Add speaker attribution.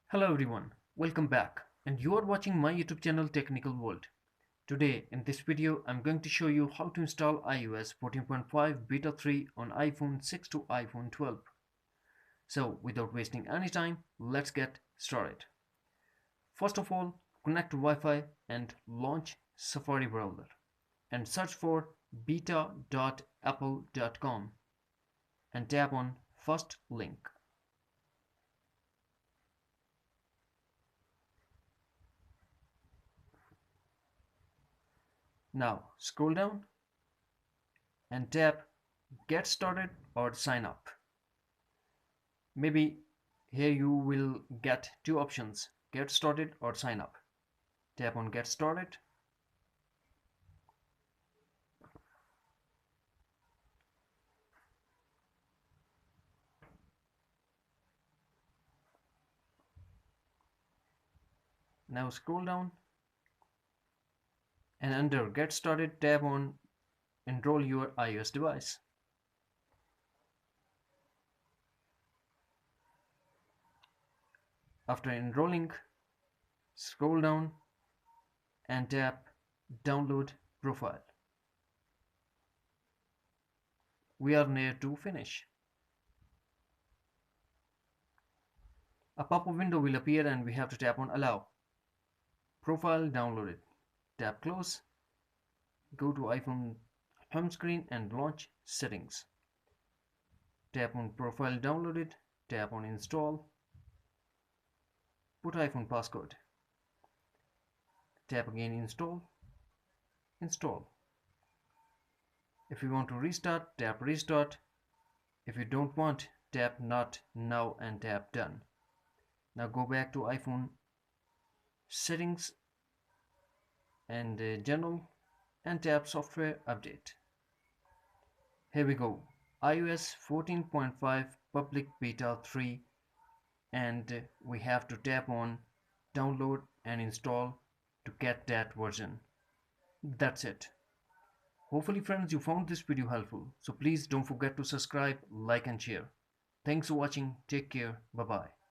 Speaker 1: Hello everyone, welcome back and you are watching my YouTube channel Technical World. Today in this video I'm going to show you how to install iOS 14.5 Beta 3 on iPhone 6 to iPhone 12. So without wasting any time, let's get started. First of all, connect to Wi-Fi and launch Safari browser and search for beta.apple.com and tap on first link. Now scroll down and tap Get Started or Sign Up. Maybe here you will get two options, Get Started or Sign Up. Tap on Get Started. Now scroll down and under Get Started tap on Enroll your iOS device. After enrolling, scroll down and tap Download Profile. We are near to finish. A pop-up window will appear and we have to tap on Allow. Profile downloaded. Tap Close. Go to iPhone home screen and launch Settings. Tap on Profile downloaded. Tap on Install. Put iPhone passcode. Tap again Install. Install. If you want to restart, tap Restart. If you don't want, tap Not Now and tap Done. Now go back to iPhone Settings and General and tap Software Update. Here we go. iOS 14.5 Public Beta 3 and we have to tap on Download and Install to get that version. That's it. Hopefully friends you found this video helpful, so please don't forget to subscribe, like and share. Thanks for watching, take care, bye bye.